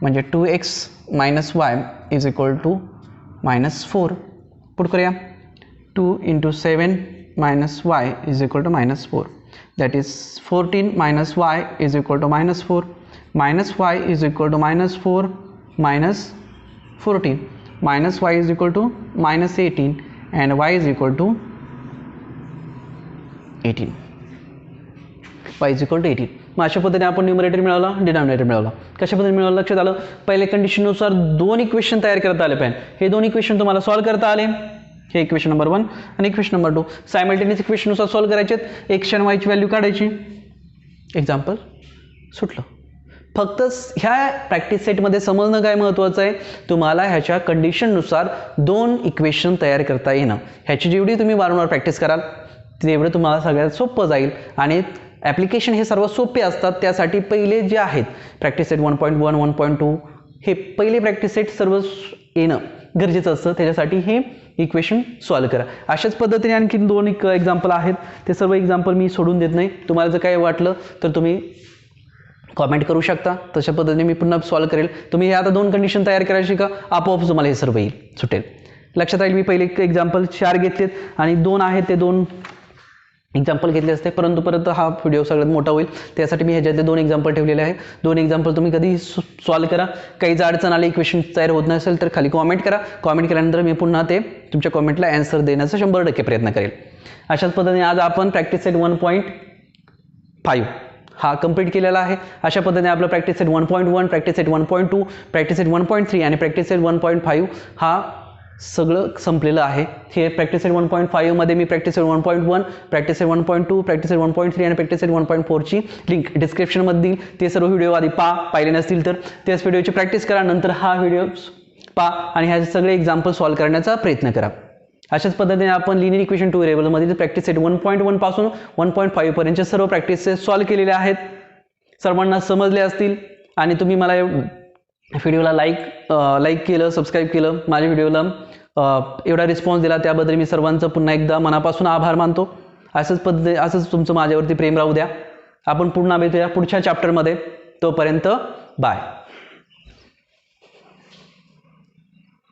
म्हणजे 2x minus y is equal to minus 4 put करूया. 2 into 7 minus y is equal to minus 4, that is 14 minus y is equal to minus 4, minus y is equal to minus 4 minus 14, minus y is equal to minus 18 and y is equal to 18. y is equal to 18. मग अशा पद्धतीने आपण न्यूमरेटर मिळवला, डिनॉमिनेटर मिळवला. कशा पद्धतीने मिळवलं लक्षात आलं. पहिले कंडिशननुसार 2 इक्वेशन तयार करता आले पाहिजे. हे 2 इक्वेशन तुम्हाला सॉल्व्ह करता आले. हे इक्वेशन नंबर 1 आणि इक्वेशन नंबर 2 सायमल्टेनियस इक्वेशननुसार सॉल्व्ह करायचे. x आणि y ची व्हॅल्यू काढायची. एक्झाम्पल सुटलं. फक्त ह्या प्रॅक्टिस सेटमध्ये समजणं काय महत्त्वाचं आहे, तुम्हाला ह्याच्या कंडिशननुसार 2 इक्वेशन तयार करता येणं. ह्याची जेवढी तुम्ही वारंवार प्रॅक्टिस कराल तेवढं तुम्हाला सगळ्यात सोपं जाईल. आणि ॲप्लिकेशन हे सर्व सोपे असतात. त्यासाठी पहिले जे आहेत प्रॅक्टिस सेट 1.1 1.2 हे पहिले प्रॅक्टिस सेट सर्व येणं गरजेचं असतं. त्याच्यासाठी हे इक्वेशन सॉल्व्ह करा. अशाच पद्धतीने आणखी 2 एक्झाम्पल आहेत. ते सर्व एक्झाम्पल मी सोडून देत नाही. तुम्हाला जर काही वाटलं तर तुम्ही कॉमेंट करू शकता. तशा पद्धतीने मी पुन्हा सॉल्व्ह करेल. तुम्ही हे आता 2 कंडिशन तयार करायची का, आपोआप तुम्हाला हे सर्व येईल सुटेल. लक्षात राहील. मी पहिले एक्झाम्पल 4 घेतलेत आणि 2 आहेत ते 2 एक्झाम्पल घेतले असते, परंतु परत हा व्हिडिओ सगळ्यात मोठा होईल. त्यासाठी मी ह्याच्यातले 2 एक्झाम्पल ठेवलेले आहे. 2 एक्झाम्पल तुम्ही कधी सॉल्व्ह करा. काही जर अडचण आली, इक्वेशन तयार होत नसेल तर खाली कॉमेंट करा. कॉमेंट केल्यानंतर मी पुन्हा ते तुमच्या कॉमेंटला आन्सर देण्याचा 100% प्रयत्न करेल. अशाच पद्धतीने आज आपण प्रॅक्टिस सेट 1.5 हा कंप्लीट केलेला आहे. अशा पद्धतीने आपलं practice set 1.1, practice set 1.2, practice set 1.3 आणि प्रॅक्टिस सेट 1.5 हा सगळं संपलेलं आहे. हे प्रॅक्टिस सेट 1.5 मध्ये मी practice set 1.1, practice set 1.2, practice set 1.3 आणि प्रॅक्टिस सेट 1.4ची लिंक डिस्क्रिप्शनमध्ये देईल. ते सर्व व्हिडिओ आधी पाहिले नसतील तर त्याच व्हिडिओची प्रॅक्टिस करा, नंतर हा व्हिडिओ पहा आणि ह्याचे सगळे एक्झाम्पल सॉल्व्ह करण्याचा प्रयत्न करा. अशाच पद्धतीने आपण लिनियर इक्वेशन 2 व्हेरिएबलमध्ये प्रॅक्टिस सेट 1.1 पासून 1.5 पर्यंतचे सर्व प्रॅक्टिसेस सॉल्व्ह केलेले आहेत. सर्वांना समजले असतील आणि तुम्ही मला व्हिडिओला लाईक केलं, सबस्क्राईब केलं, माझ्या व्हिडिओला एवढा रिस्पॉन्स दिला त्याबद्दल मी सर्वांचं पुन्हा एकदा मनापासून आभार मानतो. असंच तुमचं माझ्यावरती प्रेम राहू द्या. आपण पुन्हा भेटूया पुढच्या चॅप्टरमध्ये. तोपर्यंत बाय.